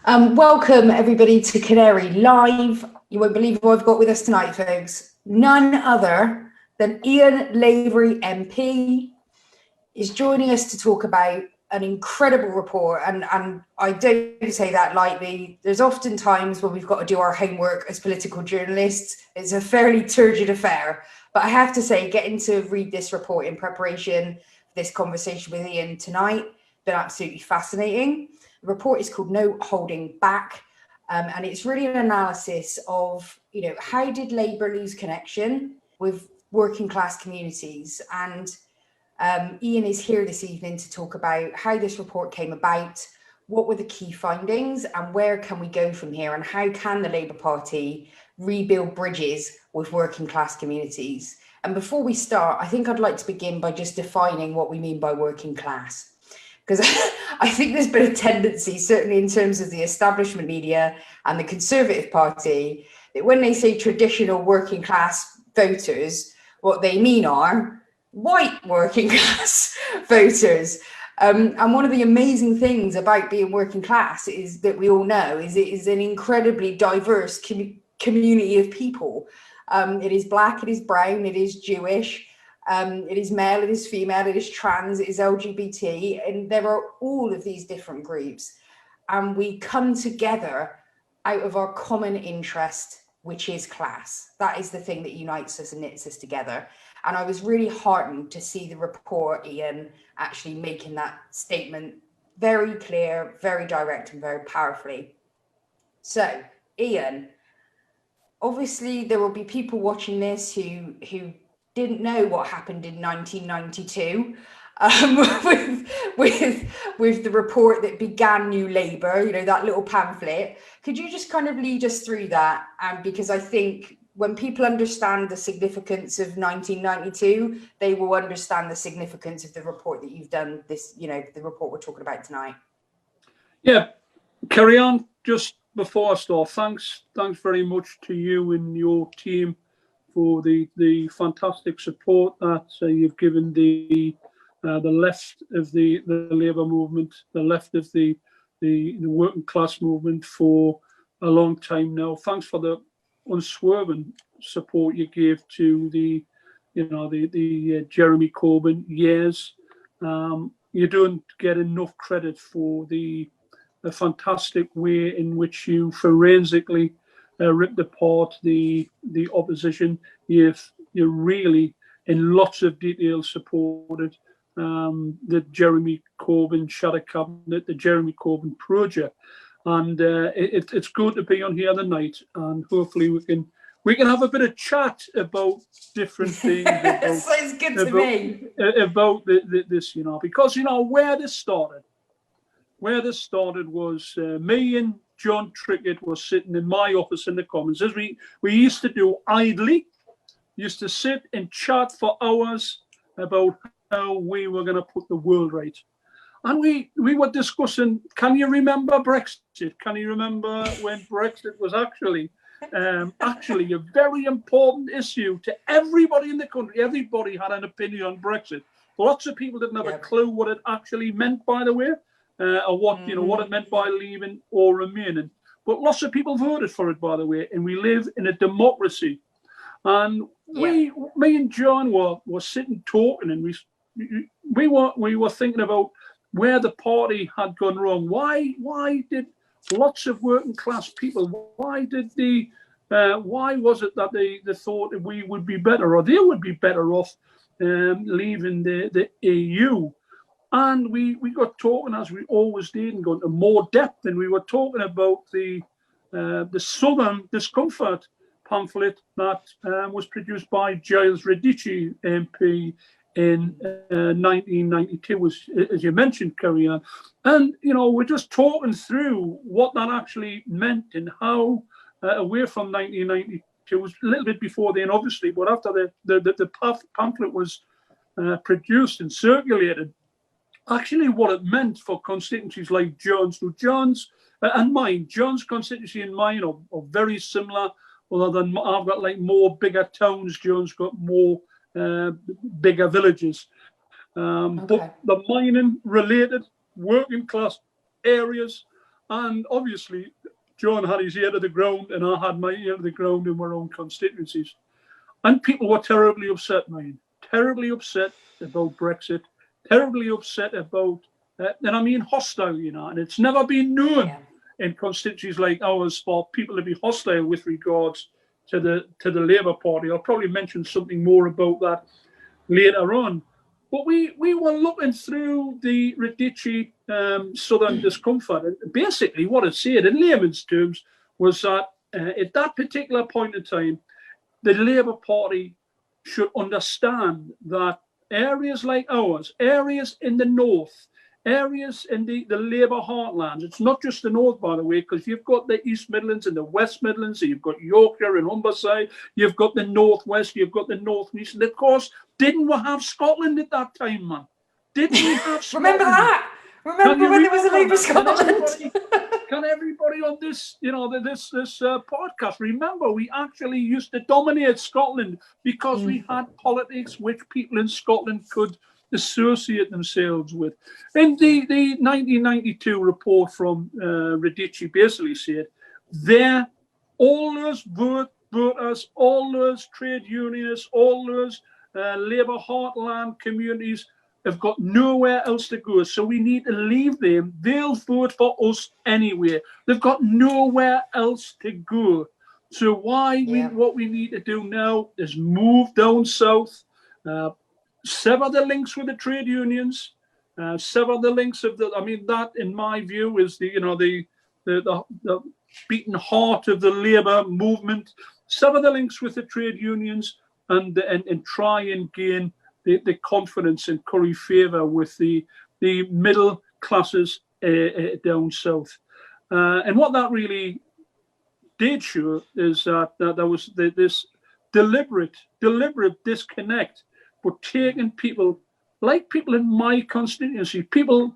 Welcome everybody to Canary Live. You won't believe who I've got with us tonight, folks. None other than Ian Lavery MP is joining us to talk about an incredible report. And I don't say that lightly. There's often times when we've got to do our homework as political journalists. It's a fairly turgid affair. But I have to say, getting to read this report in preparation for this conversation with Ian tonight, been absolutely fascinating. The report is called No Holding Back, and it's really an analysis of, how did Labour lose connection with working class communities? And Ian is here this evening to talk about how this report came about, what were the key findings, and where can we go from here, and how can the Labour Party rebuild bridges with working class communities? And before we start, I think I'd like to begin by just defining what we mean by working class. Because I think there's been a tendency, certainly in terms of the establishment media and the Conservative Party, that when they say traditional working class voters, what they mean are white working class voters. And one of the amazing things about being working class is that we all know is it is an incredibly diverse community of people. It is Black, it is brown, it is Jewish. It is male, it is female, it is trans, it is LGBT, and there are all of these different groups. And we come together out of our common interest, which is class. That is the thing that unites us and knits us together. And I was really heartened to see the report, Ian, actually making that statement very clear, very direct, and very powerfully. So, Ian, obviously there will be people watching this who didn't know what happened in 1992 with the report that began New Labour, that little pamphlet. Could you just kind of lead us through that? Because I think when people understand the significance of 1992, they will understand the significance of the report that you've done, the report we're talking about tonight. Yeah, Kerry-Anne, just before I start, thanks very much to you and your team for the fantastic support that you've given the left of the Labour movement, the left of the working class movement for a long time now. Thanks for the unswerving support you gave to the Jeremy Corbyn years. You don't get enough credit for the fantastic way in which you forensically ripped apart the opposition. You really, in lots of detail, supported the Jeremy Corbyn shadow cabinet, the Jeremy Corbyn project, and it's good to be on here tonight, and hopefully we can have a bit of chat about different things. Sounds good to me. About this, because where this started was me and Jon Trickett was sitting in my office in the Commons, as we used to do idly, used to sit and chat for hours about how we were going to put the world right. And we were discussing, can you remember Brexit? Can you remember when Brexit was actually a very important issue to everybody in the country? Everybody had an opinion on Brexit. Lots of people didn't have a clue what it actually meant, by the way. Or what it meant by leaving or remaining, but lots of people voted for it, by the way. And we live in a democracy, and me and John were sitting talking, and we were thinking about where the party had gone wrong. Why did lots of working class people? Why was it that they thought that we would be better, or they would be better off leaving the EU? And we got talking, as we always did, and got into more depth. And we were talking about the Southern Discomfort pamphlet that was produced by Giles Radici MP in 1992, as you mentioned, Kerry-Anne. And we're just talking through what that actually meant and how, away from 1992, it was a little bit before then, obviously, but after the pamphlet was produced and circulated, actually what it meant for constituencies like John's, and mine. John's constituency and mine are very similar, other than I've got more bigger towns. John's got more bigger villages. But the mining related working class areas And obviously, John had his ear to the ground, and I had my ear to the ground in our own constituencies. And people were terribly upset, man. Terribly upset about Brexit. Terribly upset about, and I mean hostile, and it's never been known in constituencies like ours for people to be hostile with regards to the Labour Party. I'll probably mention something more about that later on. But we were looking through the Radici Southern discomfort. And basically what it said in layman's terms was that at that particular point in time, the Labour Party should understand that areas like ours, areas in the north, areas in the Labour heartlands, it's not just the north, by the way, because you've got the East Midlands and the West Midlands, so you've got Yorkshire and Humberside, you've got the northwest, you've got the northeast, and of course, didn't we have Scotland at that time, man? Didn't we have Scotland? Remember that? Remember when there was a Labour Scotland? Can everybody on this, this podcast remember we actually used to dominate Scotland because we had politics which people in Scotland could associate themselves with. And the 1992 report from Radici basically said all those voters, all those trade unionists, all those Labour heartland communities have got nowhere else to go, so we need to leave them. They'll vote for us anyway. They've got nowhere else to go. So what we need to do now is move down south, sever the links with the trade unions, sever the links of that in my view is the beating heart of the Labour movement. Sever the links with the trade unions and try and gain the confidence and curry favour with the middle classes down south. And what that really did show is that there was this deliberate disconnect, but taking people, like people in my constituency, people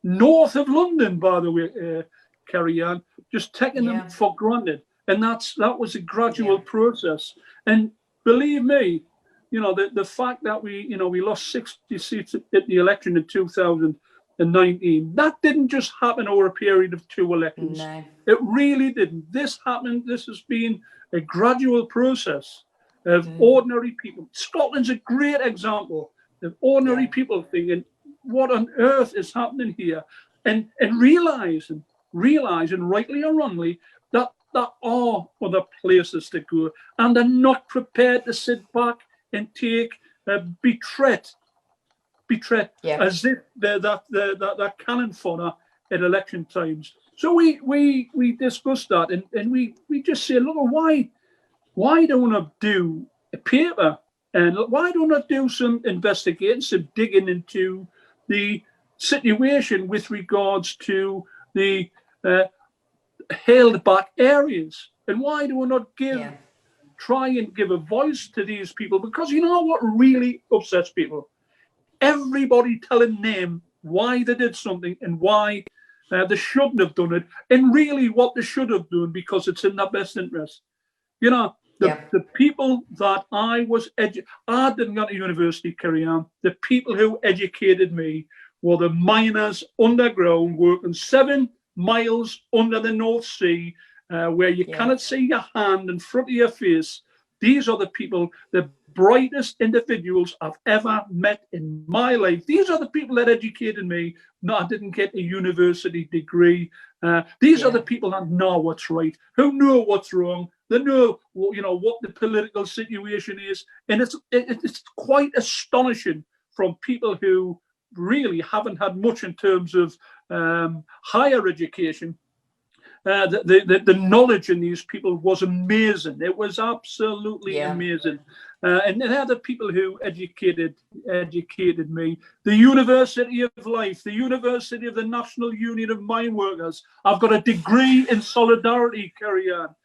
north of London, by the way, Kerry-Anne, just taking them for granted. And that was a gradual process. And believe me, the fact that we lost 60 seats at the election in 2019, that didn't just happen over a period of 2 elections. No. It really didn't. This happened. This has been a gradual process of ordinary people. Scotland's a great example of ordinary people thinking, what on earth is happening here? And realizing, rightly or wrongly, that there are other places to go, and they're not prepared to sit back and take be treated as if they're that cannon fodder at election times. So we discussed that, and we just say, look, why don't I do a paper, and why don't I do some investigating, some digging into the situation with regards to the held back areas, and why do I not try and give a voice to these people? Because you know what really upsets people? Everybody telling them why they did something and why they shouldn't have done it, and really what they should have done because it's in their best interest. The people that I didn't go to university, Kerry-Anne. The people who educated me were the miners underground working 7 miles under the North Sea, where you cannot see your hand in front of your face. These are the people, the brightest individuals I've ever met in my life. These are the people that educated me. No, I didn't get a university degree. These are the people that know what's right, who know what's wrong. They know, what the political situation is, and it's quite astonishing from people who really haven't had much in terms of higher education. The knowledge in these people was amazing. It was absolutely amazing. And they're the people who educated me. The University of Life, the University of the National Union of Mine Workers. I've got a degree in solidarity, Kerry-Anne.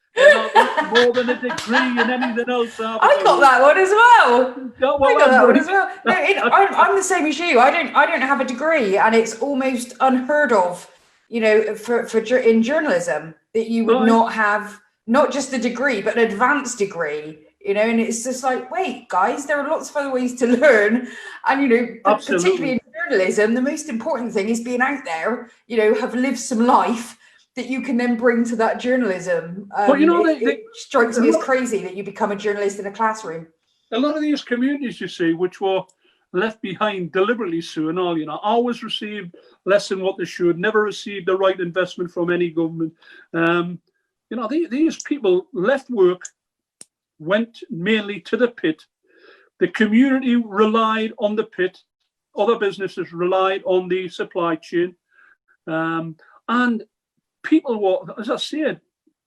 More than a degree in anything else. I got that one as well. I got that one as well. No, I'm the same as you. I don't have a degree, and it's almost unheard of, in journalism, that you would not have not just a degree but an advanced degree. And it's just like, wait, guys, there are lots of other ways to learn, and particularly in journalism, the most important thing is being out there. Have lived some life that you can then bring to that journalism. But, you know, it strikes me as crazy that you become a journalist in a classroom. A lot of these communities, you see, which were left behind deliberately so and all, you know, always received less than what they should, never received the right investment from any government. You know, these people left work, went mainly to the pit. The community relied on the pit. Other businesses relied on the supply chain. And people were, as I said,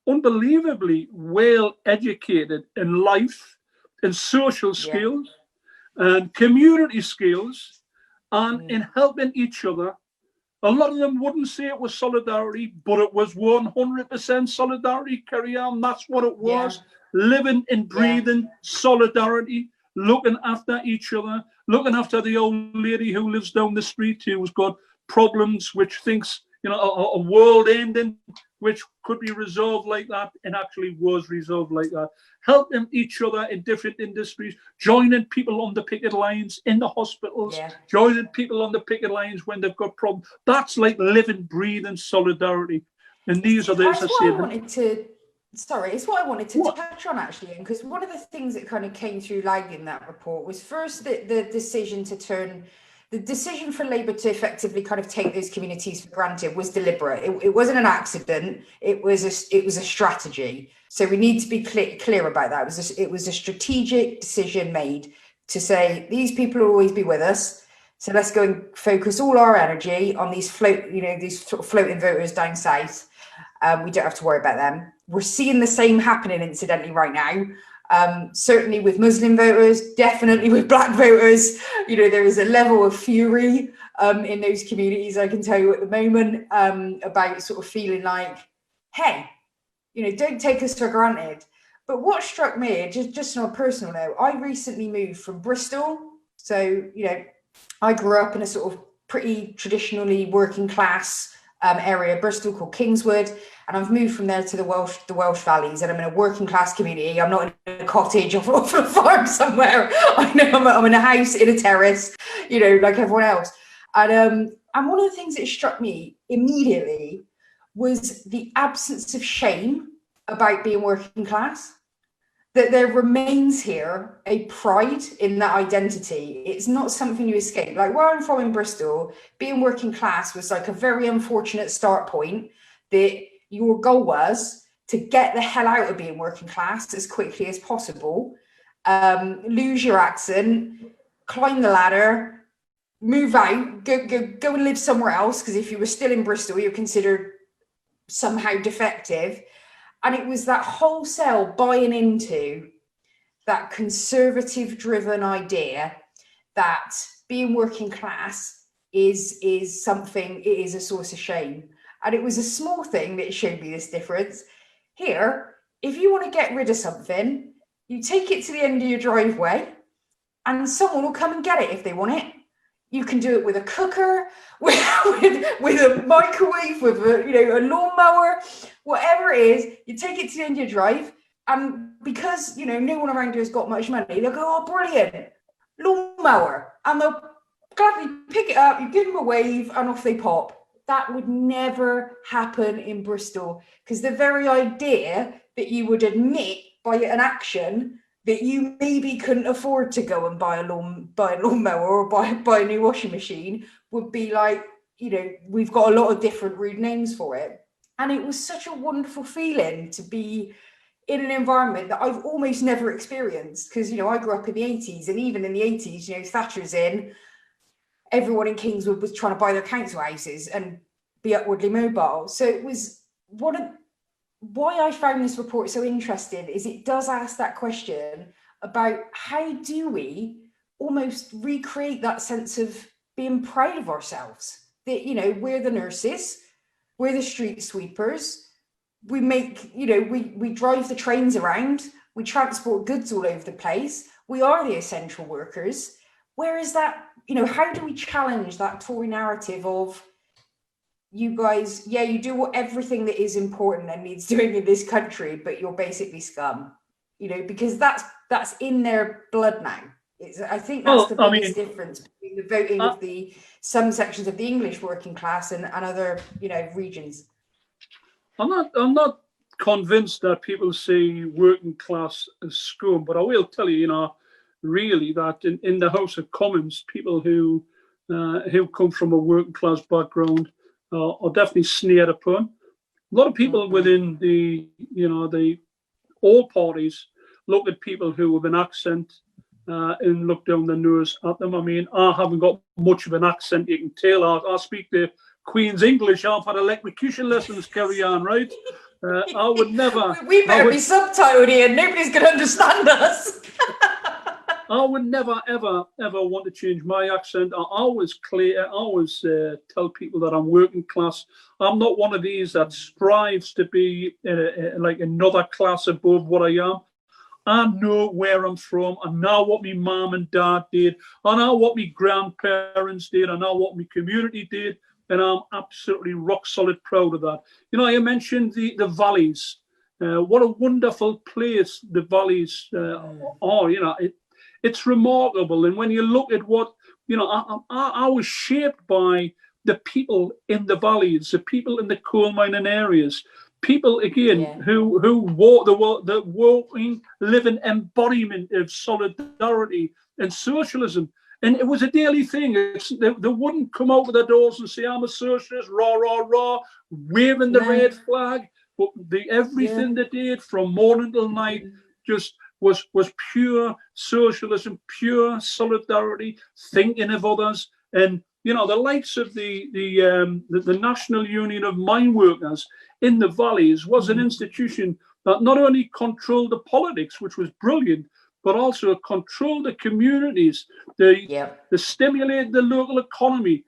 unbelievably well educated in life, in social skills, and community skills, and in helping each other. A lot of them wouldn't say it was solidarity, but it was 100% solidarity, Kerry-Anne. That's what it was. Living and breathing solidarity, looking after each other, looking after the old lady who lives down the street who's got problems, which thinks, you know, a world ending, which could be resolved like that, and actually was resolved like that. Helping each other in different industries, joining people on the picket lines in the hospitals, joining people on the picket lines when they've got problems. That's like living, breathing solidarity. And these are the, as I said, it's what I wanted to touch on actually, because one of the things that kind of came through lag in that report was first the decision to turn. The decision for Labour to effectively kind of take those communities for granted was deliberate. It wasn't an accident. It was a strategy. So we need to be clear about that. It was a strategic decision made to say these people will always be with us. So let's go and focus all our energy on these sort of floating voters down south. We don't have to worry about them. We're seeing the same happening incidentally right now. Certainly with Muslim voters, definitely with black voters, you know, there is a level of fury in those communities, I can tell you at the moment, about sort of feeling like, hey, you know, don't take us for granted. But what struck me, just on a personal note, I recently moved from Bristol. So, you know, I grew up in a sort of pretty traditionally working class area, Bristol, called Kingswood, and I've moved from there to the Welsh Valleys, and I'm in a working class community. I'm not in a cottage or off a farm somewhere. I know I'm in a house in a terrace, you know, like everyone else. And one of the things that struck me immediately was the absence of shame about being working class. That there remains here a pride in that identity. It's not something you escape. Like where I'm from in Bristol, being working class was like a very unfortunate start point, that your goal was to get the hell out of being working class as quickly as possible, lose your accent, climb the ladder, move out, go and live somewhere else, because if you were still in Bristol, you're considered somehow defective. And it was that wholesale buying into that conservative driven idea that being working class is something, it is a source of shame. And it was a small thing that showed me this difference. Here, if you want to get rid of something, you take it to the end of your driveway and someone will come and get it if they want it. You can do it with a cooker, with a microwave, with a lawnmower, whatever it is. You take it to the end of your drive, and because no one around you has got much money, they'll go, "Oh, brilliant, lawnmower," and they'll gladly pick it up. You give them a wave, and off they pop. That would never happen in Bristol, because the very idea that you would admit by an action that you maybe couldn't afford to go and buy a lawnmower or buy a new washing machine would be like, we've got a lot of different rude names for it. And it was such a wonderful feeling to be in an environment that I've almost never experienced, because, I grew up in the 80s, and even in the 80s, Thatcher's in, everyone in Kingswood was trying to buy their council houses and be upwardly mobile. So it was why I found this report so interesting is it does ask that question about how do we almost recreate that sense of being proud of ourselves, that, we're the nurses, we're the street sweepers, we make, we drive the trains around, we transport goods all over the place, we are the essential workers. Where is that, how do we challenge that Tory narrative of, you guys, you do everything that is important and needs doing in this country, but you're basically scum, because that's in their blood now. I think that's the biggest difference between the voting of some sections of the English working class and other, regions. I'm not convinced that people see working class as scum, but I will tell you, really that in the House of Commons, people who come from a working class background are definitely sneered upon. A lot of people within the all parties look at people who have an accent and look down their nose at them. I mean, I haven't got much of an accent, you can tell. I speak the Queen's English. I've had electrocution lessons, Kerry-Anne, right? I would never... We better be subtitled here. Nobody's going to understand us. I would never, ever, ever want to change my accent. I always tell people that I'm working class. I'm not one of these that strives to be like another class above what I am. I know where I'm from. I know what my mum and dad did. I know what my grandparents did. I know what my community did. And I'm absolutely rock solid proud of that. You mentioned the valleys. What a wonderful place the valleys are. It's remarkable. And when you look at what, I was shaped by the people in the valleys, the people in the coal mining areas. People again who walk the walking, living embodiment of solidarity and socialism, and it was a daily thing. They wouldn't come out of their doors and say, "I'm a socialist," rah rah rah, waving the red flag. But everything they did from morning till night just was pure socialism, pure solidarity, thinking of others, and the likes of the National Union of Mine Workers in the valleys was an institution that not only controlled the politics, which was brilliant, but also controlled the communities. They stimulated the local economy.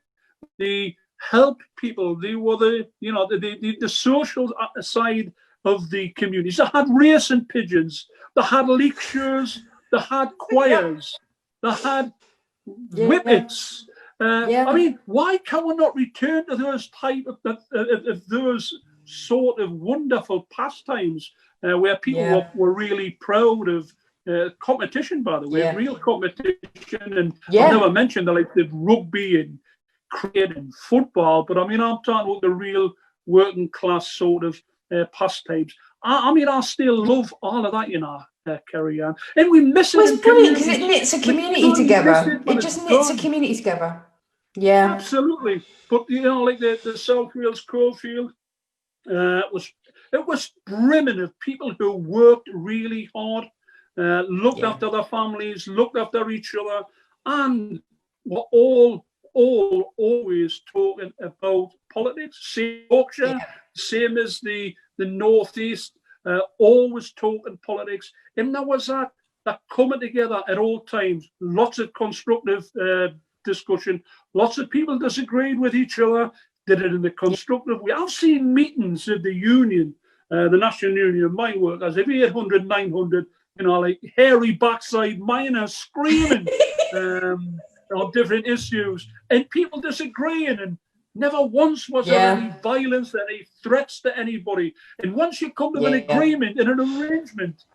They helped people. They were the social side of the communities. They had racing pigeons. They had lectures. They had choirs. They had whippets. I mean, why can we not return to those type of those sort of wonderful pastimes where people were really proud of competition, by the way, real competition. And I've never mentioned the like the rugby and cricket and football, but I mean, I'm talking about the real working class sort of pastimes. I mean, I still love all of that, Kerry-Anne. And we miss it. Well, it's brilliant because it knits a community together. It just knits a community together. Yeah, absolutely. But like the South Wales coalfield, it was brimming of people who worked really hard, looked after their families, looked after each other, and were all always talking about politics. Same Yorkshire, same as the Northeast, always talking politics. And there was that coming together at all times. Lots of constructive discussion. Lots of people disagreed with each other. Did it in a constructive way. I've seen meetings of the union, the National Union of Mine Workers, of 800, 900, like hairy backside miners screaming on different issues, and people disagreeing, and never once was there any violence, any threats to anybody. And once you come to an agreement and an arrangement,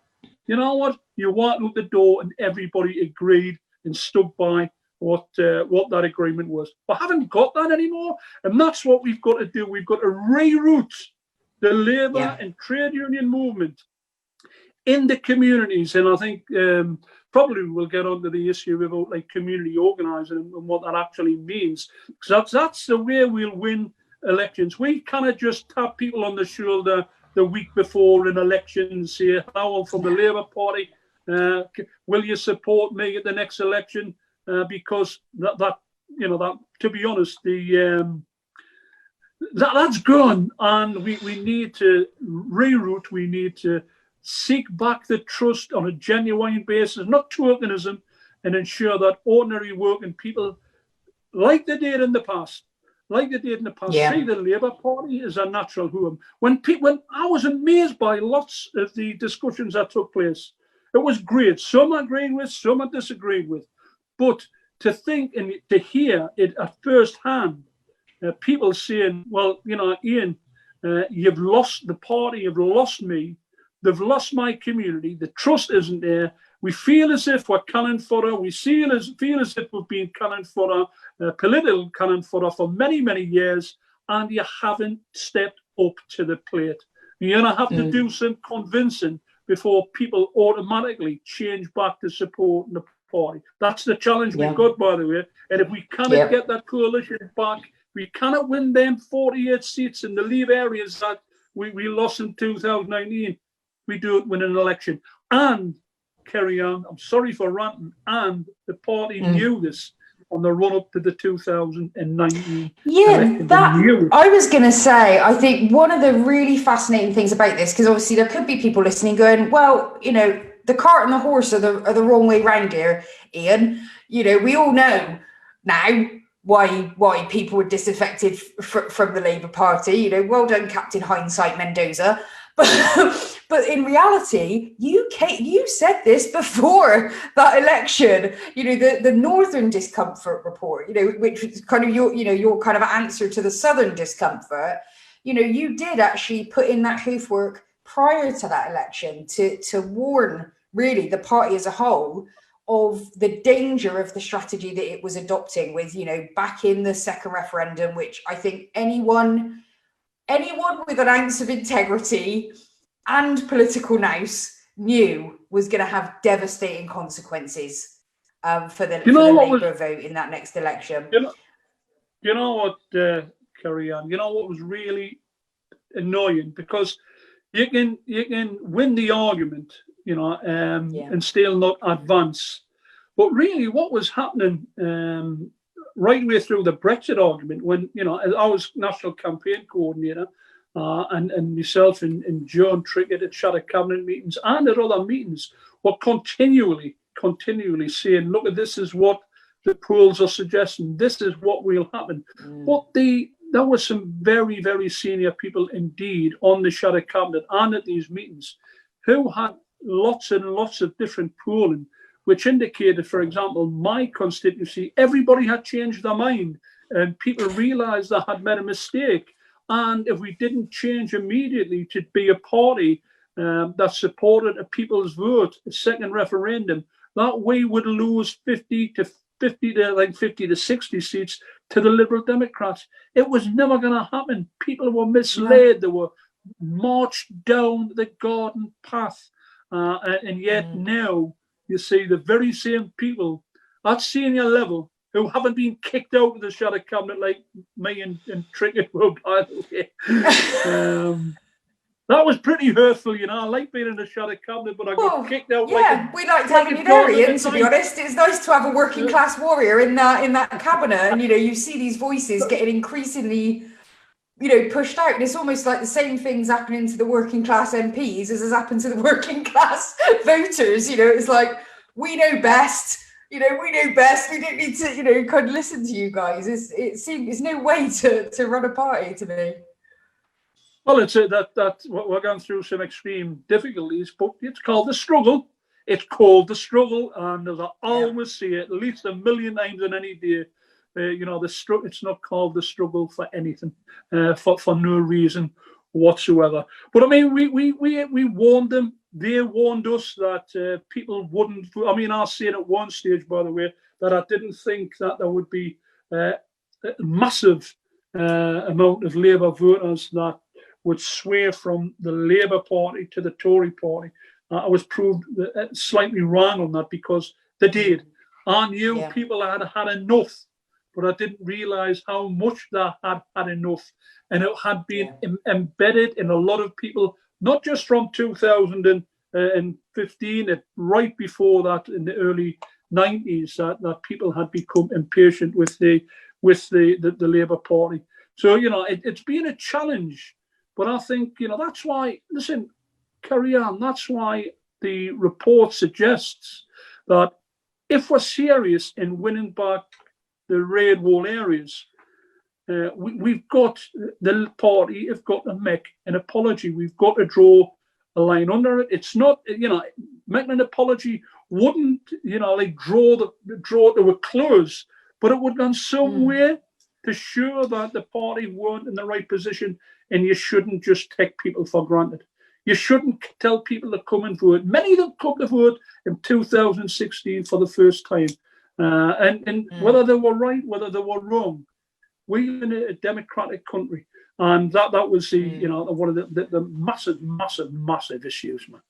you know what? You walk out the door and everybody agreed and stood by what that agreement was. We haven't got that anymore, and that's what we've got to do. We've got to reroute the labour and trade union movement in the communities. And I think probably we'll get onto the issue about like community organising and what that actually means, because that's the way we'll win elections. We cannot just tap people on the shoulder the week before an election and say, "Hello, I'm from the Labour Party. Will you support me at the next election?" Because that to be honest, that's gone, and we need to reroute. We need to seek back the trust on a genuine basis, not tokenism, and ensure that ordinary working people, like they did in the past, see the Labour Party as a natural home. When I was amazed by lots of the discussions that took place, it was great. Some I agreed with, some I disagreed with. But to think and to hear it at first hand, people saying, "Well, Ian, you've lost the party, you've lost me, they've lost my community, the trust isn't there. We feel as if we're cannon fodder. We feel as if we've been cannon fodder, political cannon fodder for many, many years, and you haven't stepped up to the plate. You're going to have to do some convincing before people automatically change back to supporting the party. That's the challenge we've got, by the way. And if we cannot get that coalition back, we cannot win them 48 seats in the Leave areas that we lost in 2019. We do it win an election. And, Kerry-Anne, I'm sorry for ranting, and the party knew this on the run-up to the 2019 election. I was going to say, I think one of the really fascinating things about this, because obviously there could be people listening going, well, you know, the cart and the horse are the wrong way round here, Ian. You know, we all know now why people were disaffected from the Labour Party. You know, well done, Captain Hindsight Mendoza. But in reality, you said this before that election. You know, the Northern Discomfort report. You know, which was kind of your kind of answer to the Southern discomfort. You know, you did actually put in that hoofwork prior to that election to warn really the party as a whole of the danger of the strategy that it was adopting with, you know, back in the second referendum, which I think anyone with an ounce of integrity and political nous knew was going to have devastating consequences for the Labour vote in that next election. You know what, Kerry-Anne, you know what was really annoying, because you can win the argument, you know, and still not advance. But really what was happening right way through the Brexit argument, when, you know, I was national campaign coordinator, and myself and Jon Trickett at Shadow Cabinet meetings and at other meetings were continually saying, look, this is what the polls are suggesting, this is what will happen. But there were some very, very senior people indeed on the Shadow Cabinet and at these meetings who had lots and lots of different polling, which indicated, for example, my constituency, everybody had changed their mind and people realised they had made a mistake. And if we didn't change immediately to be a party that supported a people's vote, a second referendum, that we would lose 50 to 60 seats to the Liberal Democrats. It was never going to happen. People were misled. They were marched down the garden path. And yet now you see the very same people at senior level who haven't been kicked out of the Shadow Cabinet like me and Trickett were, by the way. That was pretty hurtful, you know. I like being in the Shadow Cabinet, but I got kicked out. Yeah, we liked having you there, Ian, to be honest. It's nice to have a working class warrior in that cabinet. And, you know, you see these voices getting increasingly, you know, pushed out. And it's almost like the same things happening to the working class MPs as has happened to the working class voters. You know, it's like, we know best. You know, we know best. We don't need to, you know, kind of listen to you guys. It's no way to run a party, to me. Well, it's that we're going through some extreme difficulties, but it's called the struggle. It's called the struggle, and as I always say, at least a million times in any day, you know, it's not called the struggle for anything, for no reason whatsoever. But I mean, we warned them. They warned us that people wouldn't. I mean, I said at one stage, by the way, that I didn't think that there would be a massive amount of Labour voters that would sway from the Labour Party to the Tory Party. I was proved slightly wrong on that, because they did. I knew people had enough, but I didn't realise how much they had enough. And it had been embedded in a lot of people, not just from 2015, right before that in the early 90s, that people had become impatient with the Labour Party. So, you know, it's been a challenge. But I think, you know, that's why, listen, Kerry-Anne, that's why the report suggests that if we're serious in winning back the red wall areas, we've got, the party have got to make an apology. We've got to draw a line under it. It's not, you know, making an apology wouldn't, you know, like draw to a close, but it would go somewhere to show that the party weren't in the right position. And you shouldn't just take people for granted. You shouldn't tell people to come and vote. Many of them come to vote in 2016 for the first time. And whether they were right, whether they were wrong, we live in a democratic country. And that was the one of the massive issues, man.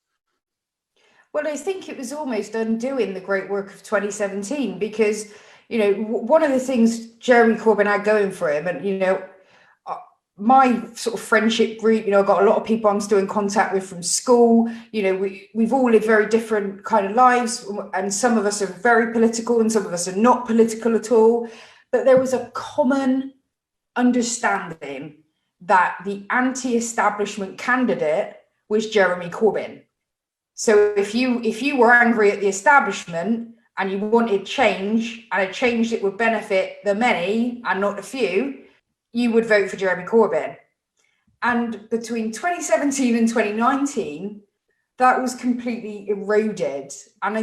Well, I think it was almost undoing the great work of 2017 because, one of the things Jeremy Corbyn had going for him, and, my sort of friendship group, I've got a lot of people I'm still in contact with from school. We've all lived very different kind of lives, and some of us are very political and some of us are not political at all. But there was a common understanding that the anti-establishment candidate was Jeremy Corbyn. So if you were angry at the establishment and you wanted change, and a change that would benefit the many and not the few, you would vote for Jeremy Corbyn. And between 2017 and 2019, that was completely eroded. And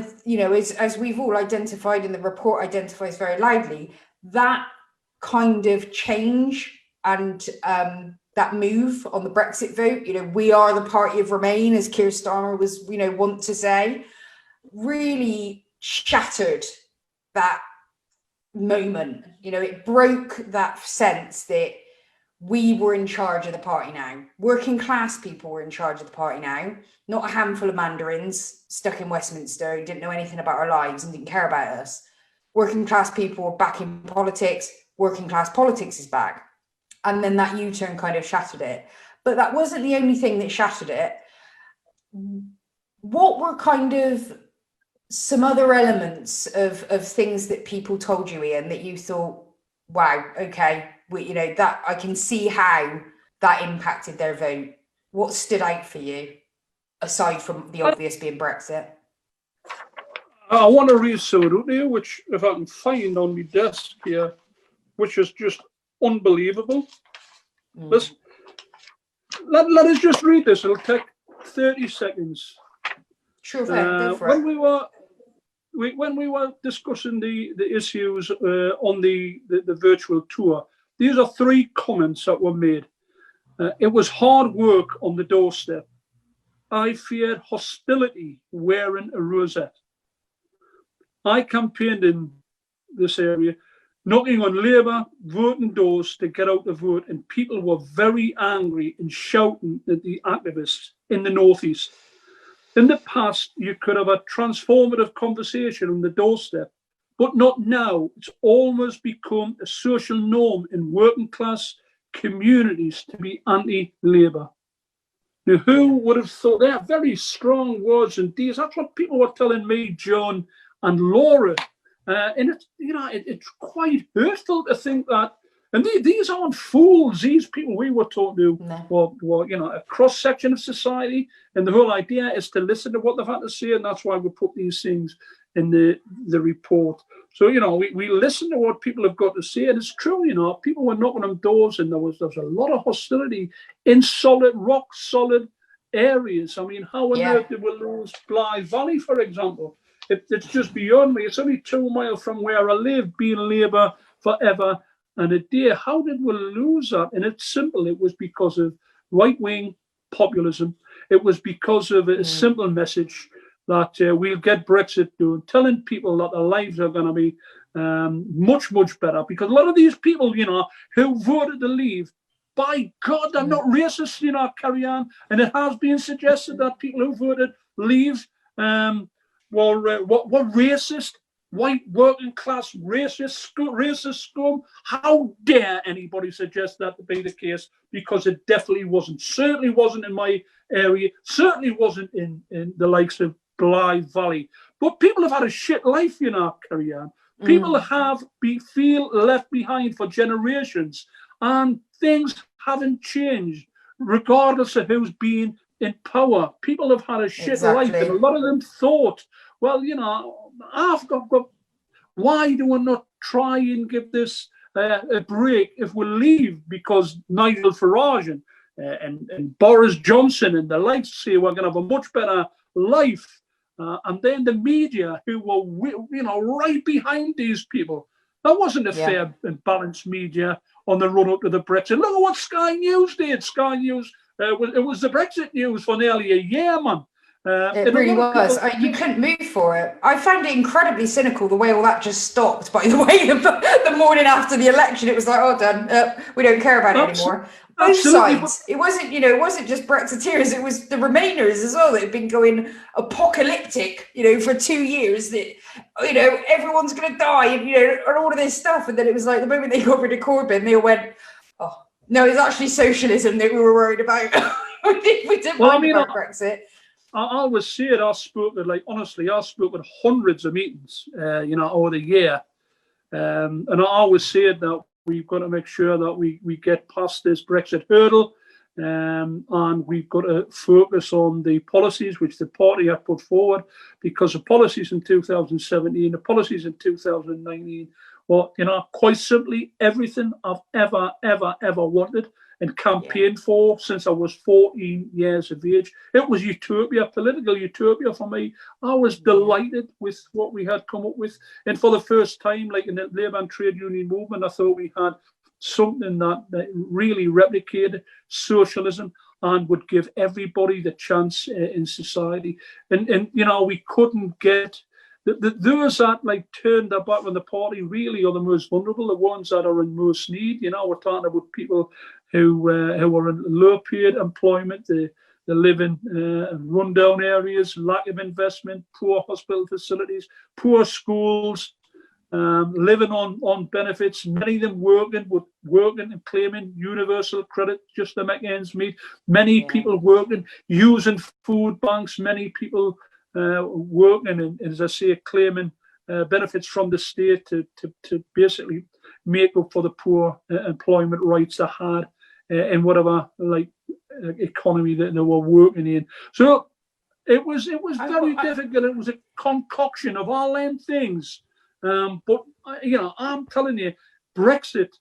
as we've all identified, and the report identifies very loudly, that kind of change and that move on the Brexit vote, we are the party of Remain, as Keir Starmer was, want to say, really shattered that moment. It broke that sense that we were in charge of the party now. Working class people were in charge of the party now, not a handful of mandarins stuck in Westminster who didn't know anything about our lives and didn't care about us. Working class people were back in politics. Working class politics is back. And then that U-turn kind of shattered it. But that wasn't the only thing that shattered it. What were kind of some other elements of things that people told you, Ian, that you thought, wow, okay, that I can see how that impacted their vote? What stood out for you, aside from the obvious being Brexit? I want to read something out here, which, if I can find on my desk here, which is just unbelievable. Let us just read this. It'll take 30 seconds. Sure thing. Go for it. When we were discussing the issues on the virtual tour, these are 3 comments that were made. It was hard work on the doorstep. I feared hostility wearing a rosette. I campaigned in this area, knocking on Labour voting doors to get out the vote, and people were very angry and shouting at the activists in the northeast. In the past, you could have a transformative conversation on the doorstep, but not now. It's almost become a social norm in working class communities to be anti-Labour. Now, who would have thought? They are very strong words and deeds. That's what people were telling me, John and Laura. And it's quite hurtful to think that. And these aren't fools. These people we were talking to were a cross section of society, and the whole idea is to listen to what they've had to say, and that's why we put these things in the report. So we listen to what people have got to say, and it's true. People were knocking on doors, and there was a lot of hostility in rock solid areas. I mean, how on earth did we lose Blythe Valley, for example? It's just beyond me. It's only 2 miles from where I live, being Labour forever and a day. How did we lose that? And it's simple. It was because of right-wing populism. It was because of a simple message that we'll get Brexit done, telling people that their lives are going to be much, much better. Because a lot of these people, who voted to leave, by God, they're not racist, Kerry-Anne. And it has been suggested that people who voted leave were racist, white working class racist scum. How dare anybody suggest that to be the case? Because it definitely wasn't. Certainly wasn't in my area. Certainly wasn't in the likes of Blythe Valley. But people have had a shit life, Kerry-Anne. People feel left behind for generations, and things haven't changed, regardless of who's been in power. People have had a shit life, and a lot of them thought, well, why do we not try and give this a break if we leave? Because Nigel Farage and Boris Johnson and the likes say we're going to have a much better life. And then the media, who were, right behind these people. That wasn't a fair and balanced media on the run up to the Brexit. Look at what Sky News did. Sky News, it was the Brexit news for nearly a year, man. It really was. You couldn't move for it. I found it incredibly cynical the way all that just stopped. By the way, the morning after the election, it was like, oh, done. We don't care about it anymore. Both sides. It wasn't, it wasn't just Brexiteers. It was the Remainers as well that had been going apocalyptic, for 2 years. That everyone's going to die, and all of this stuff. And then it was like the moment they got rid of Corbyn, they all went, oh no, it's actually socialism that we were worried about. we didn't mind about Brexit. I always say it. I spoke at hundreds of meetings, over the year, and I always say that we've got to make sure that we get past this Brexit hurdle, and we've got to focus on the policies which the party have put forward, because the policies in 2017, the policies in 2019, well, quite simply everything I've ever wanted and campaigned for since I was 14 years of age. It was utopia, political utopia for me. I was delighted with what we had come up with. And for the first time, like in the labour and trade union movement, I thought we had something that really replicated socialism and would give everybody the chance in society. And we couldn't get... Those that turned their back on the party really are the most vulnerable, the ones that are in most need. We're talking about people who are in low paid employment, they live in rundown areas, lack of investment, poor hospital facilities, poor schools, living on benefits, many of them working and claiming universal credit just to make ends meet, many people working, using food banks, many people working and, as I say, claiming benefits from the state to basically make up for the poor employment rights they had in whatever economy that they were working in. So it was very difficult. It was a concoction of all them things. But I'm telling you, Brexit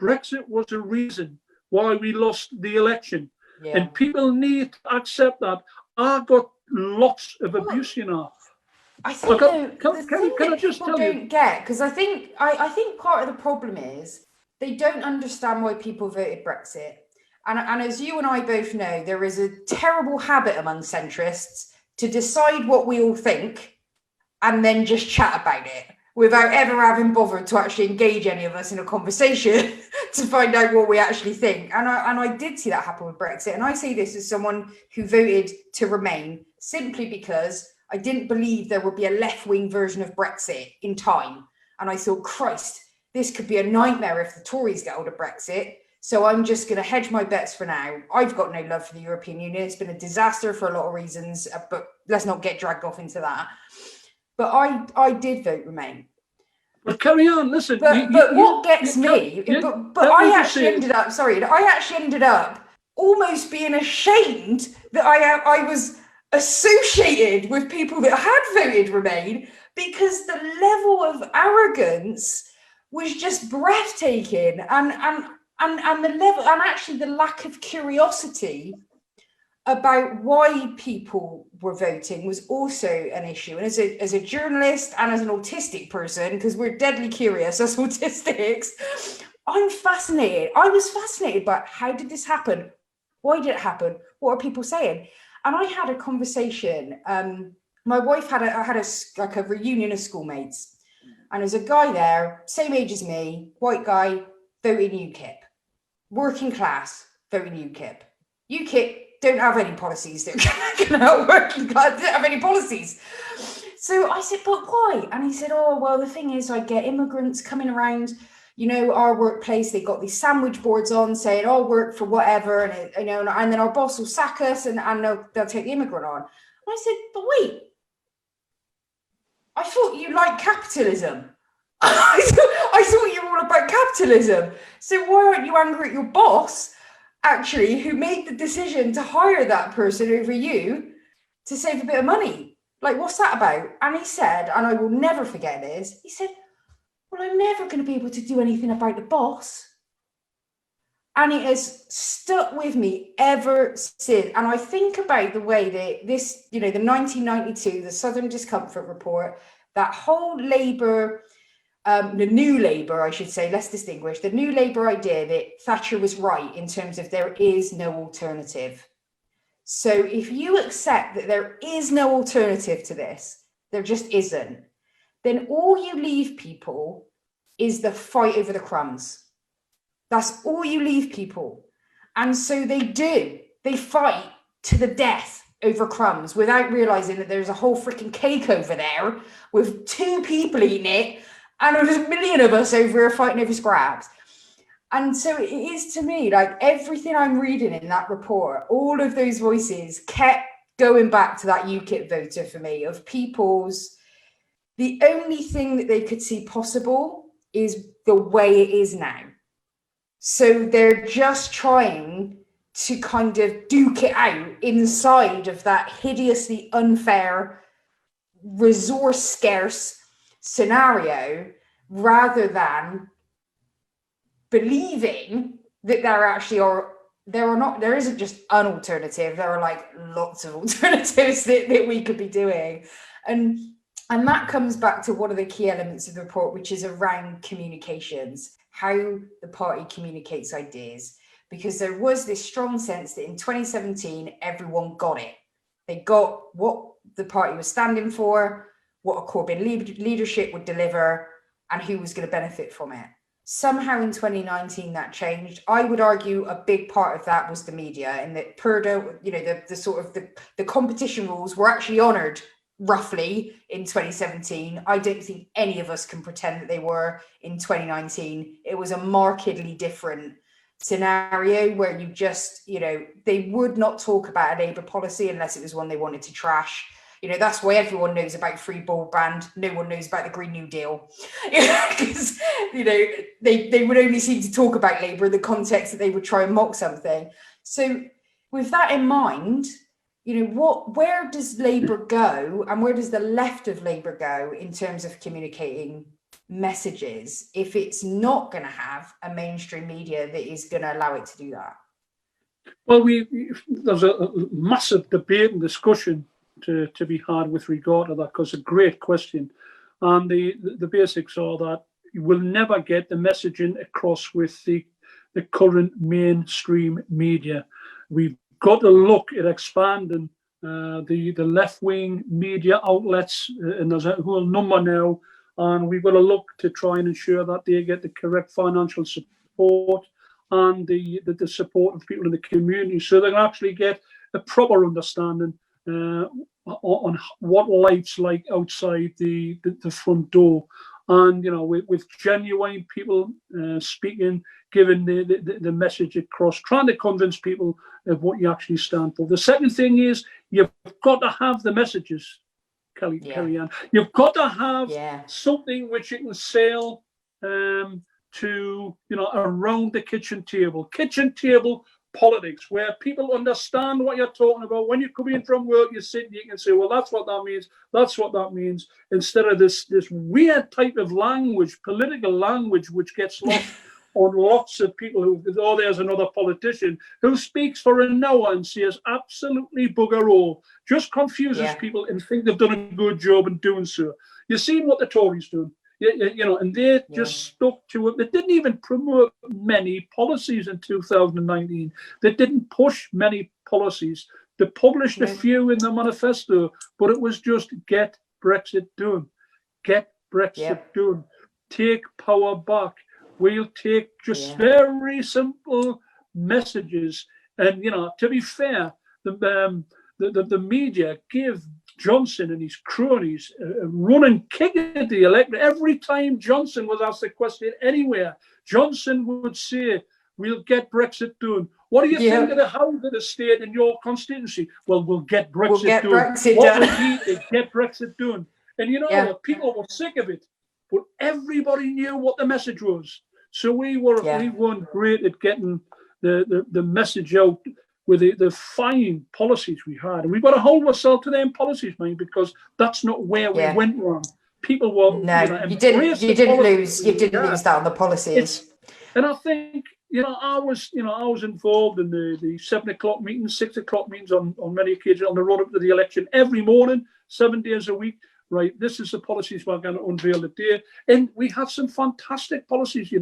was the reason why we lost the election, and people need to accept that. I got lots of abuse, I think can I just tell you? Don't get, because I think part of the problem is they don't understand why people voted Brexit, and as you and I both know, there is a terrible habit among centrists to decide what we all think and then just chat about it without ever having bothered to actually engage any of us in a conversation to find out what we actually think. And I did see that happen with Brexit, and I see this as someone who voted to remain simply because I didn't believe there would be a left-wing version of Brexit in time. And I thought, Christ, this could be a nightmare if the Tories get hold of Brexit. So I'm just going to hedge my bets for now. I've got no love for the European Union. It's been a disaster for a lot of reasons, but let's not get dragged off into that. But I did vote remain. But Kerry-Anne, listen. But what gets me, I actually ended up almost being ashamed that I was associated with people that had voted remain, because the level of arrogance was just breathtaking, and the level, and actually the lack of curiosity about why people were voting was also an issue. And as a journalist and as an autistic person, because we're deadly curious as autistics, I'm fascinated. I was fascinated by how did this happen? Why did it happen? What are people saying? And I had a conversation. My wife had a reunion of schoolmates, and there's a guy there, same age as me, white guy, voting UKIP, working class, voting UKIP. UKIP don't have any policies that can help working class. Don't have any policies. So I said, but why? And he said, oh well, the thing is, I get immigrants coming around. Our workplace, they got these sandwich boards on saying, I'll work for whatever, and and then our boss will sack us and they'll take the immigrant on. And I said, but wait, I thought you liked capitalism. I thought you were all about capitalism. So why aren't you angry at your boss, actually, who made the decision to hire that person over you to save a bit of money? Like, what's that about? And he said, and I will never forget this, he said, well, I'm never going to be able to do anything about the boss. And it has stuck with me ever since. And I think about the way that this, the 1992, the Southern Discomfort Report, that whole Labour, the new Labour, I should say, let's distinguish, the new Labour idea that Thatcher was right in terms of there is no alternative. So if you accept that there is no alternative to this, there just isn't, then all you leave people is the fight over the crumbs. That's all you leave people. And so they fight to the death over crumbs without realizing that there's a whole freaking cake over there with 2 people eating it, and there's a million of us over here fighting over scraps. And so it is, to me, like everything I'm reading in that report, all of those voices kept going back to that UKIP voter for me, of people's, the only thing that they could see possible is the way it is now. So they're just trying to kind of duke it out inside of that hideously unfair, resource scarce scenario, rather than believing that there isn't just an alternative, there are like lots of alternatives that we could be doing. And that comes back to one of the key elements of the report, which is around communications, how the party communicates ideas. Because there was this strong sense that in 2017, everyone got it. They got what the party was standing for, what a Corbyn leadership would deliver, and who was going to benefit from it. Somehow in 2019 that changed. I would argue a big part of that was the media, and that Purdo, the sort of the competition rules were actually honoured roughly in 2017. I don't think any of us can pretend that they were in 2019. It was a markedly different scenario where you just, they would not talk about a Labour policy unless it was one they wanted to trash. That's why everyone knows about free broadband. No one knows about the Green New Deal. Because, they would only seem to talk about Labour in the context that they would try and mock something. So with that in mind, where does Labour go, and where does the left of Labour go in terms of communicating messages if it's not going to have a mainstream media that is going to allow it to do that? Well, there's a massive debate and discussion to be had with regard to that, because it's a great question. And the basics are that you will never get the messaging across with the current mainstream media. We've got to look at expanding the left-wing media outlets, and there's a whole number now, and we've got to look to try and ensure that they get the correct financial support and the support of people in the community, so they can actually get a proper understanding on what life's like outside the front door. And with genuine people speaking, giving the message across, trying to convince people of what you actually stand for. The second thing is you've got to have the messages, Kerry-Anne. You've got to have something which you can sell to around the kitchen table politics, where people understand what you're talking about. When you come in from work, you sit and you can say, well, that's what that means, instead of this weird type of language, political language, which gets lost on lots of people who, there's another politician who speaks for an hour and says absolutely bugger all, just confuses people and think they've done a good job in doing so. You've seen what the Tories do. And they just stuck to it. They didn't even promote many policies in 2019. They didn't push many policies. They published a few in the manifesto, but it was just get Brexit done. Get Brexit done. Take power back. We'll take just very simple messages. And, to be fair, the media give Johnson and his cronies a running kick at the electorate. Every time Johnson was asked a question anywhere, Johnson would say, we'll get Brexit done. What do you think of the housing estate in your constituency? Well, we'll get Brexit done. What would he get Brexit done? And people were sick of it, but everybody knew what the message was. So we weren't great at getting the message out with the fine policies we had. And we've got to hold ourselves to them policies, mate, because that's not where we went wrong. People were you didn't lose that on the policies. And I think I was involved in the 7 o'clock meetings, 6 o'clock meetings on many occasions on the run up to the election every morning, 7 days a week. Right, this is the policies we're going to unveil today. And we had some fantastic policies,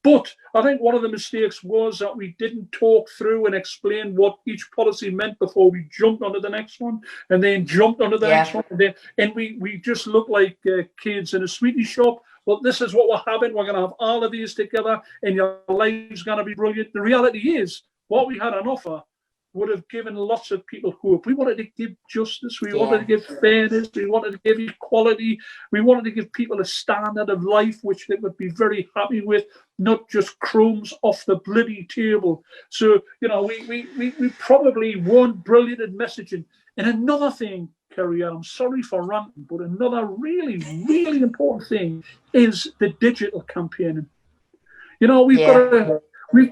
But I think one of the mistakes was that we didn't talk through and explain what each policy meant before we jumped onto the next one, and then jumped onto the next one. And we just looked like kids in a sweetie shop. Well, this is what we're having. We're going to have all of these together, and your life's going to be brilliant. The reality is, what we had on offer would have given lots of people hope. We wanted to give justice. We wanted to give fairness. We wanted to give equality. We wanted to give people a standard of life which they would be very happy with, not just crumbs off the bloody table. So, you know, we probably weren't brilliant at messaging. And another thing, Kerry-Anne, I'm sorry for ranting, but another really, really important thing is the digital campaigning. You know, we've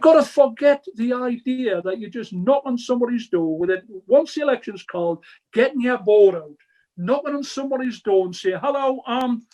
got to forget the idea that you just knock on somebody's door with it. Once the election's called, getting your board out, knocking on somebody's door and say, hello, I'm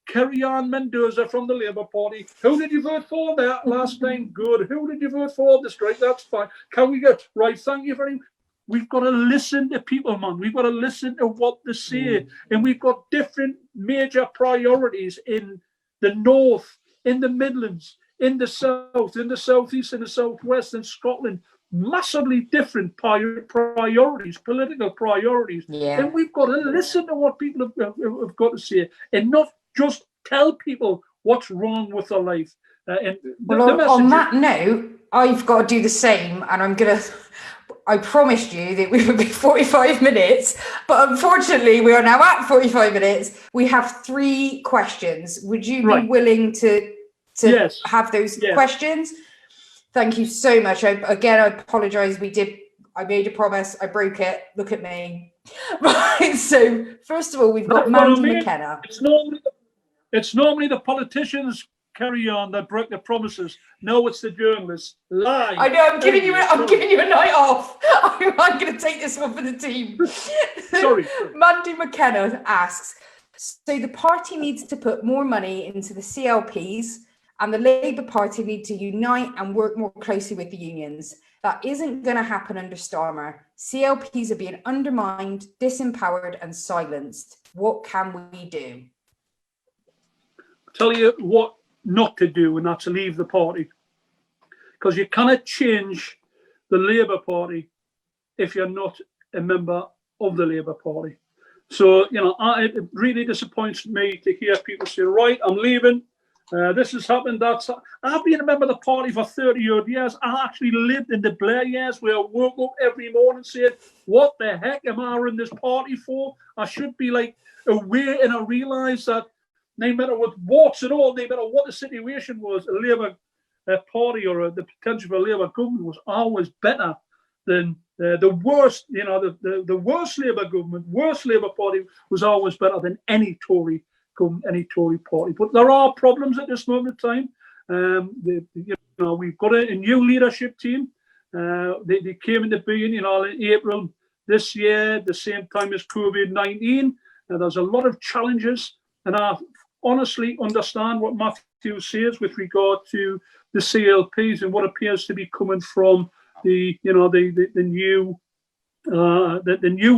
Kerry-Anne Mendoza from the Labour Party. Who did you vote for that last time? Good. Who did you vote for this strike? That's fine. Can we get, right, thank you very much. We've got to listen to people, man. We've got to listen to what they say. And we've got different major priorities in the North, in the Midlands, in the South, in the Southeast, in the Southwest, in Scotland. Massively different priorities, political priorities. And we've got to listen to what people have got to say and not just tell people what's wrong with their life. On that note, I've got to do the same, and I promised you that we would be 45 minutes, but unfortunately we are now at 45 minutes. We have 3 questions. Would you be willing to have those questions? Thank you so much. I apologize. I made a promise. I broke it. Look at me. Right. So first of all, we've got Mandy McKenna. It's normally the politicians, Kerry-Anne, that break their promises. No, it's the journalists. Lie. I know. I'm giving you a night off. I'm going to take this one for the team. Sorry. Mandy McKenna asks, so the party needs to put more money into the CLPs, and the Labour Party need to unite and work more closely with the unions. That isn't going to happen under Starmer. CLPs are being undermined, disempowered and silenced. What can we do? I'll tell you what not to do, and that's leave the party. Because you cannot change the Labour Party if you're not a member of the Labour Party. So, you know, it really disappoints me to hear people say, right, I'm leaving. This has happened. I've been a member of the party for 30-odd years. I actually lived in the Blair years where I woke up every morning saying, what the heck am I in this party for? I should be like aware, and I realised that no matter what warts and all, no matter what the situation was, a Labour party or the potential for a Labour government was always better than the worst. You know, the worst Labour government, worst Labour party was always better than any Tory party. But there are problems at this moment in time. We've got a new leadership team. They came into being, in April this year, the same time as COVID-19. There's a lot of challenges, and I honestly understand what Matthew says with regard to the CLPs and what appears to be coming from the new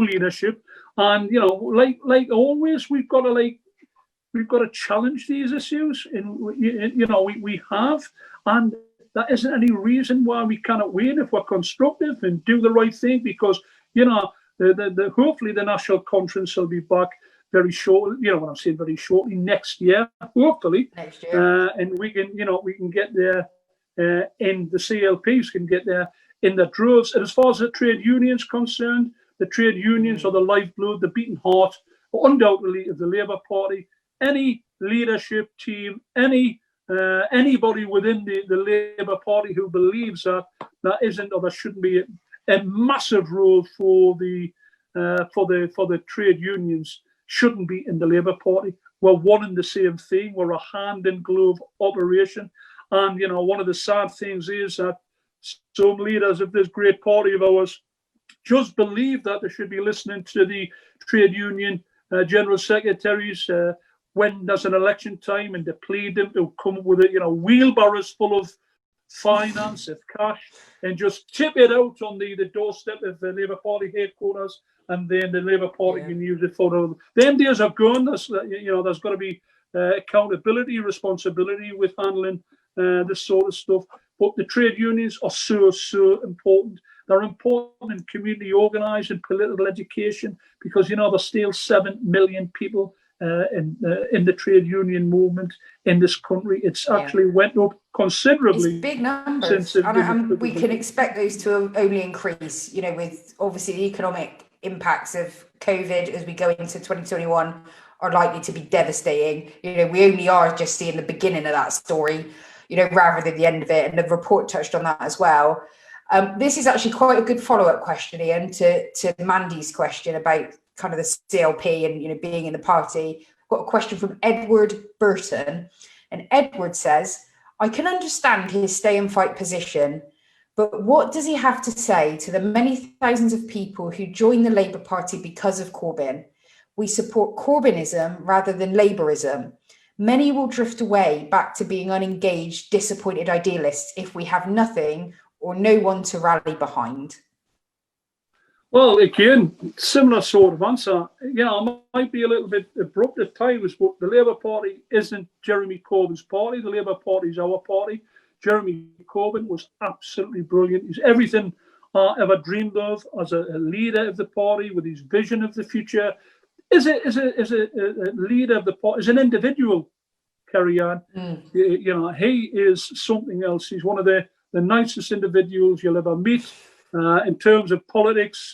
leadership. And like always, we've got to challenge these issues, and we have, and there isn't any reason why we cannot win if we're constructive and do the right thing. Because hopefully the national conference will be back very shortly. When I'm saying very shortly, next year, hopefully, and we can get there in the CLPs can get there in the droves. And as far as the trade unions concerned, the trade unions are the lifeblood, the beating heart, undoubtedly, of the Labour Party. Any leadership team, anybody within the Labour Party who believes that isn't, or there shouldn't be a massive role for the trade unions, shouldn't be in the Labour Party. We're one and the same thing. We're a hand in glove operation. And one of the sad things is that some leaders of this great party of ours just believe that they should be listening to the trade union general secretaries when there's an election time, and they plead them to come up with wheelbarrows full of finance, of cash, and just tip it out on the doorstep of the Labour Party headquarters, and then the Labour Party can use it for them. Them days are gone. There's got to be accountability, responsibility with handling this sort of stuff. But the trade unions are so important. They're important in community organising, political education, because, there's still 7 million people in the trade union movement in this country. It's actually went up considerably. It's big numbers, and we can expect those to only increase, with obviously the economic impacts of COVID as we go into 2021 are likely to be devastating. We only are just seeing the beginning of that story, rather than the end of it. And the report touched on that as well. This is actually quite a good follow-up question, Ian, to Mandy's question about kind of the CLP and, being in the party. I've got a question from Edward Burton. And Edward says, I can understand his stay and fight position, but what does he have to say to the many thousands of people who join the Labour Party because of Corbyn? We support Corbynism rather than Labourism. Many will drift away back to being unengaged, disappointed idealists if we have nothing or no one to rally behind. Well, again, similar sort of answer. I might be a little bit abrupt at times, but the Labour Party isn't Jeremy Corbyn's party. The Labour Party is our party. Jeremy Corbyn was absolutely brilliant. He's everything I ever dreamed of as a leader of the party, with his vision of the future. Is a leader of the party, as an individual, Kerry-Anne. He is something else. He's one of the nicest individuals you'll ever meet. In terms of politics,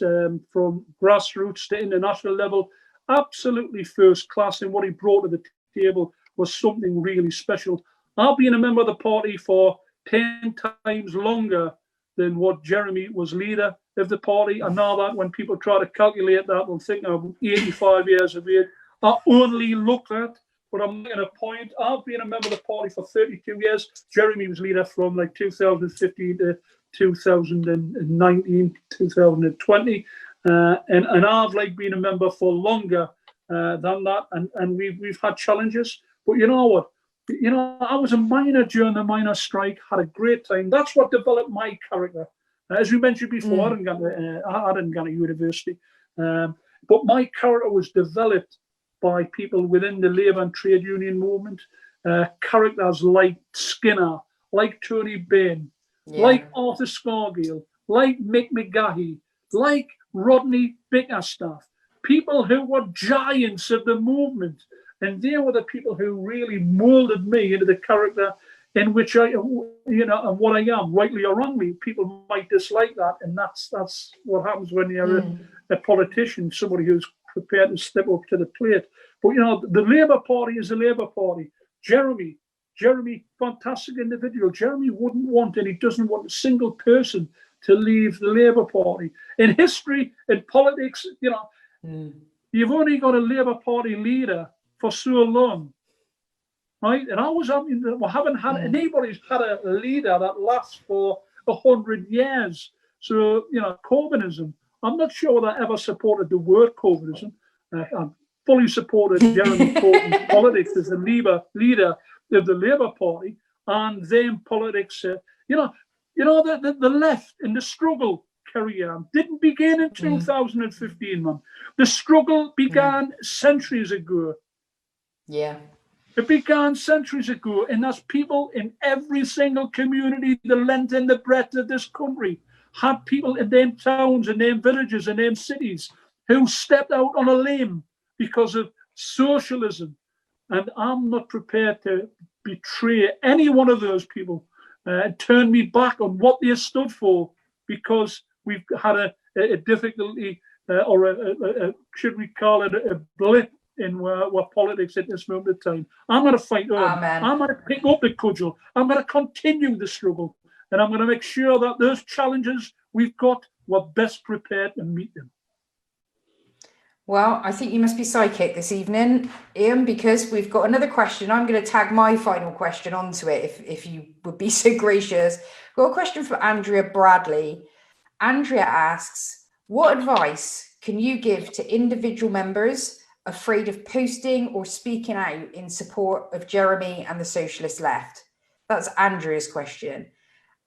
from grassroots to international level, absolutely first class. And what he brought to the table was something really special. I've been a member of the party for 10 times longer than what Jeremy was leader of the party. And now that when people try to calculate that, they'll think I'm 85 years of age. I only look at, but I'm making a point. I've been a member of the party for 32 years. Jeremy was leader from 2015 to 2019, 2020, and I've been a member for longer than that, and we've had challenges. But you know what? I was a miner during the miners' strike, had a great time. That's what developed my character. As we mentioned before, I didn't go to university, but my character was developed by people within the labour and trade union movement. Characters like Skinner, like Tony Bain, like Arthur Scargill, like Mick McGahey, like Rodney Bickerstaff, people who were giants of the movement. And they were the people who really molded me into the character in which I, and what I am, rightly or wrongly. People might dislike that, and that's what happens when you're a politician, somebody who's prepared to step up to the plate. But, the Labour Party is the Labour Party. Jeremy, fantastic individual. Jeremy wouldn't want, and he doesn't want a single person to leave the Labour Party. In history, in politics, you've only got a Labour Party leader for so long, right? And we haven't had anybody's had a leader that lasts for 100 years. So, Corbynism, I'm not sure that I ever supported the word Corbynism. I fully supported Jeremy Corbyn's politics as the leader of the Labour Party, and then politics. The left in the struggle, Kerry-Anne, didn't begin in 2015, man. The struggle began centuries ago. Yeah. It began centuries ago, and there's people in every single community, the length and the breadth of this country, had people in them towns and them villages and them cities who stepped out on a limb because of socialism. And I'm not prepared to betray any one of those people and turn me back on what they stood for, because we've had a difficulty, or should we call it a blip in what politics at this moment of time. I'm going to fight on. I'm going to pick up the cudgel. I'm going to continue the struggle. And I'm going to make sure that those challenges we've got, we're best prepared to meet them. Well, I think you must be psychic this evening, Ian, because we've got another question. I'm going to tag my final question onto it, if you would be so gracious. We've got a question from Andrea Bradley. Andrea asks, what advice can you give to individual members afraid of posting or speaking out in support of Jeremy and the socialist left? That's Andrea's question.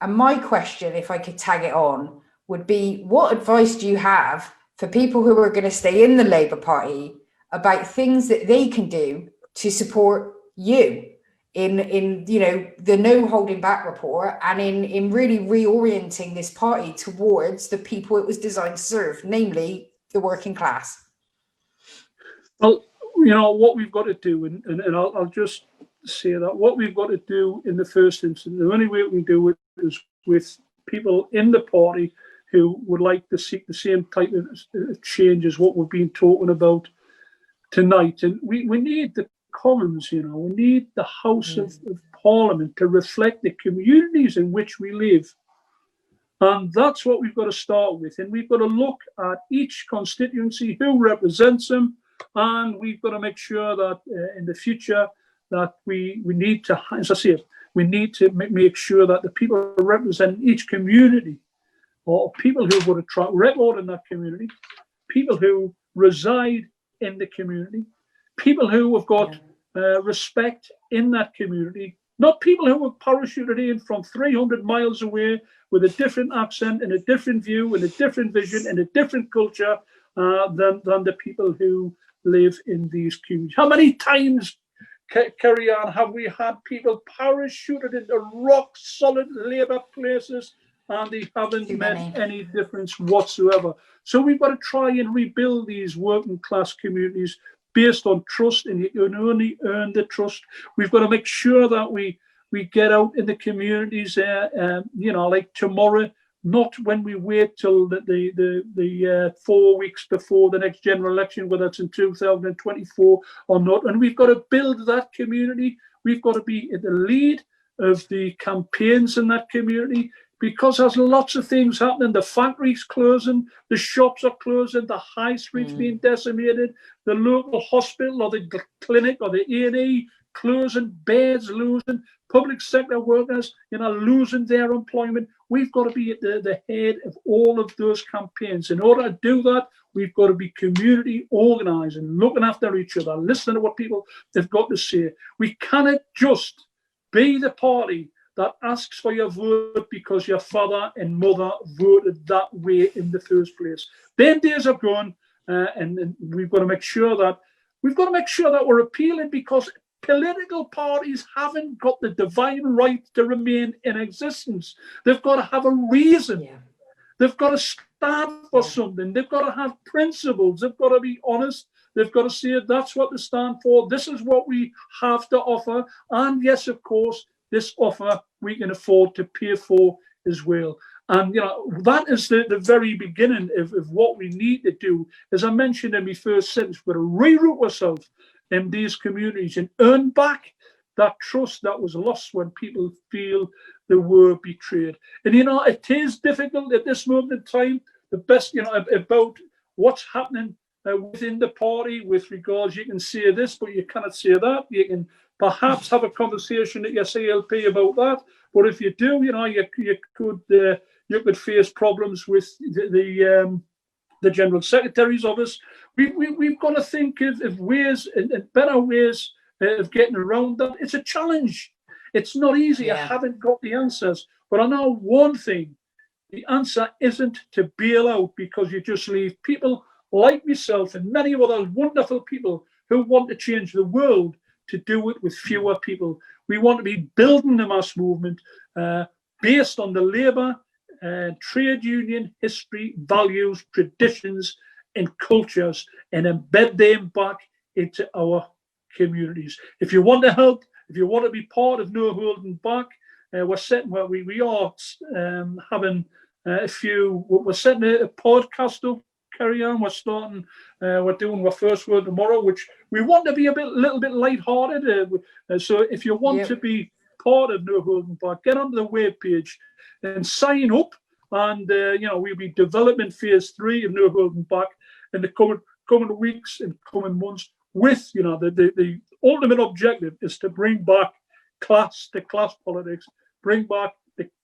And my question, if I could tag it on, would be, what advice do you have for people who are going to stay in the Labour Party about things that they can do to support you in the no holding back report, and in really reorienting this party towards the people it was designed to serve, namely the working class. Well, what we've got to do, and I'll just say that what we've got to do in the first instance, the only way we can do it is with people in the party who would like to seek the same type of change as what we've been talking about tonight. And we need the Commons, we need the House of Parliament to reflect the communities in which we live. And that's what we've got to start with. And we've got to look at each constituency, who represents them, and we've got to make sure that in the future that we need to, as I say, we need to make sure that the people who represent each community, or people who've got a track record in that community, people who reside in the community, people who have got respect in that community, not people who were parachuted in from 300 miles away with a different accent and a different view and a different vision and a different culture than the people who live in these communities. How many times, Kerry-Anne, have we had people parachuted into rock-solid Labour places and they haven't made any difference whatsoever? So we've got to try and rebuild these working-class communities based on trust, and you can only earn the trust. We've got to make sure that we get out in the communities there, like tomorrow, not when we wait till the 4 weeks before the next general election, whether it's in 2024 or not. And we've got to build that community. We've got to be at the lead of the campaigns in that community, because there's lots of things happening. The factories closing, the shops are closing, the high streets being decimated, the local hospital or the clinic or the A&E closing, beds losing, public sector workers, losing their employment. We've got to be at the head of all of those campaigns. In order to do that, we've got to be community organising, looking after each other, listening to what people have got to say. We cannot just be the party that asks for your vote because your father and mother voted that way in the first place. Them days are gone, and we've got to make sure that we're appealing, because political parties haven't got the divine right to remain in existence. They've got to have a reason. Yeah. They've got to stand for something. They've got to have principles. They've got to be honest. They've got to say that's what they stand for. This is what we have to offer. And yes, of course, this offer we can afford to pay for as well. And that is the very beginning of what we need to do. As I mentioned in my first sentence, we've got to reroute ourselves in these communities and earn back that trust that was lost when people feel they were betrayed. And it is difficult at this moment in time. The best, about what's happening within the party with regards, you can say this, but you cannot say that. You can perhaps have a conversation at your CLP about that. But if you do, you could face problems with the General Secretary's office. We've got to think of ways and better ways of getting around that. It's a challenge. It's not easy. Yeah. I haven't got the answers. But I know one thing. The answer isn't to bail out because you just leave people like myself and many other wonderful people who want to change the world to do it with fewer people. We want to be building the mass movement based on the labour, trade union history, values, traditions, and cultures, and embed them back into our communities. If you want to help, if you want to be part of No Holding Back, we're setting a podcast up. Kerry-Anne, we're doing our first word tomorrow, which we want to be a little bit lighthearted. So if you want to be part of No Holding Back, get onto the webpage and sign up. And we'll be developing phase 3 of No Holding Back in the coming weeks and coming months. With the ultimate objective is to bring back class to class politics, bring back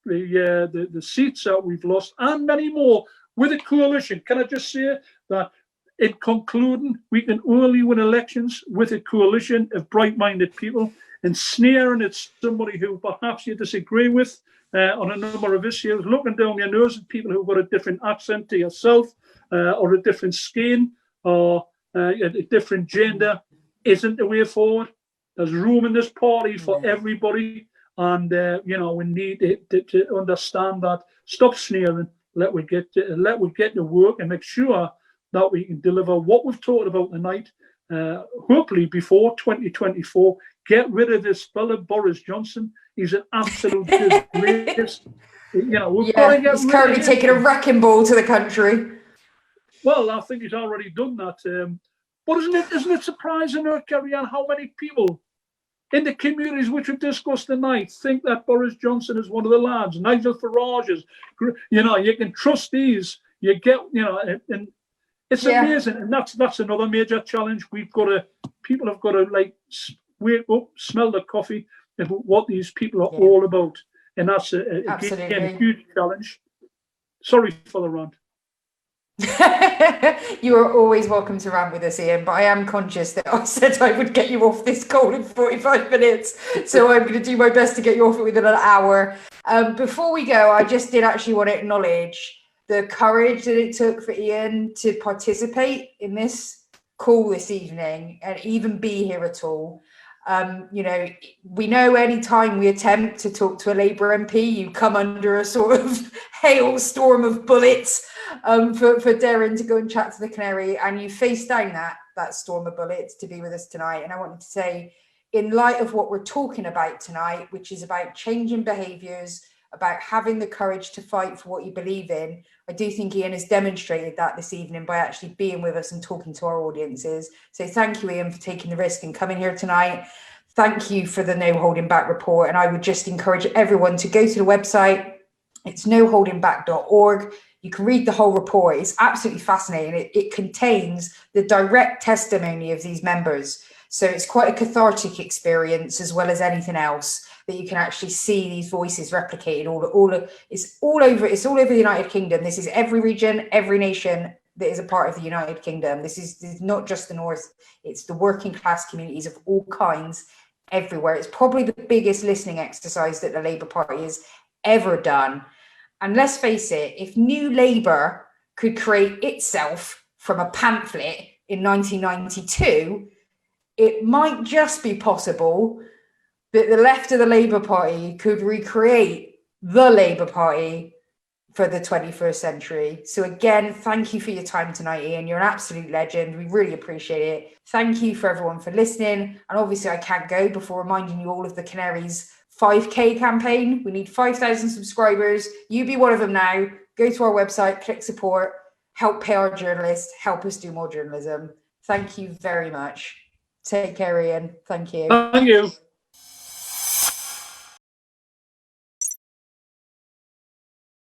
the seats that we've lost, and many more. With a coalition, can I just say that in concluding, we can only win elections with a coalition of bright-minded people, and sneering at somebody who perhaps you disagree with on a number of issues, looking down your nose at people who've got a different accent to yourself or a different skin or a different gender isn't the way forward. There's room in this party for Yeah. everybody. And, we need to understand that. Stop sneering. Let we get to work and make sure that we can deliver what we've talked about tonight. Hopefully before 2024, get rid of this fella Boris Johnson. He's an absolute disgrace. We've got to get he's rid currently of him. taking a wrecking ball to the country. Well, I think he's already done that. But isn't it surprising, Kerry-Anne, how many people in the communities which we've discussed tonight think that Boris Johnson is one of the lads, Nigel Farage's, you can trust these. You get, and it's amazing. And that's another major challenge. People have got to wake up, smell the coffee, about what these people are all about. And that's again, a huge challenge. Sorry for the rant. You are always welcome to rant with us, Ian, but I am conscious that I said I would get you off this call in 45 minutes, so I'm going to do my best to get you off it within an hour. Before we go, I just did actually want to acknowledge the courage that it took for Ian to participate in this call this evening and even be here at all. We know any time we attempt to talk to a Labour MP, you come under a sort of hailstorm of bullets for daring to go and chat to the Canary, and you face down that storm of bullets to be with us tonight. And I wanted to say, in light of what we're talking about tonight, which is about changing behaviours, about having the courage to fight for what you believe in, I do think Ian has demonstrated that this evening by actually being with us and talking to our audiences. So thank you, Ian, for taking the risk and coming here tonight. Thank you for the No Holding Back report. And I would just encourage everyone to go to the website. It's noholdingback.org. You can read the whole report. It's absolutely fascinating. It contains the direct testimony of these members. So it's quite a cathartic experience as well as anything else, that you can actually see these voices replicated it's all over the United Kingdom. This is every region, every nation that is a part of the United Kingdom. This is not just the North, it's the working class communities of all kinds everywhere. It's probably the biggest listening exercise that the Labour Party has ever done. And let's face it, if New Labour could create itself from a pamphlet in 1992, it might just be possible that the left of the Labour Party could recreate the Labour Party for the 21st century. So again, thank you for your time tonight, Ian. You're an absolute legend. We really appreciate it. Thank you for everyone for listening. And obviously I can't go before reminding you all of the Canary's 5K campaign. We need 5,000 subscribers. You be one of them now. Go to our website, click support, help pay our journalists, help us do more journalism. Thank you very much. Take care, Ian. Thank you. Thank you.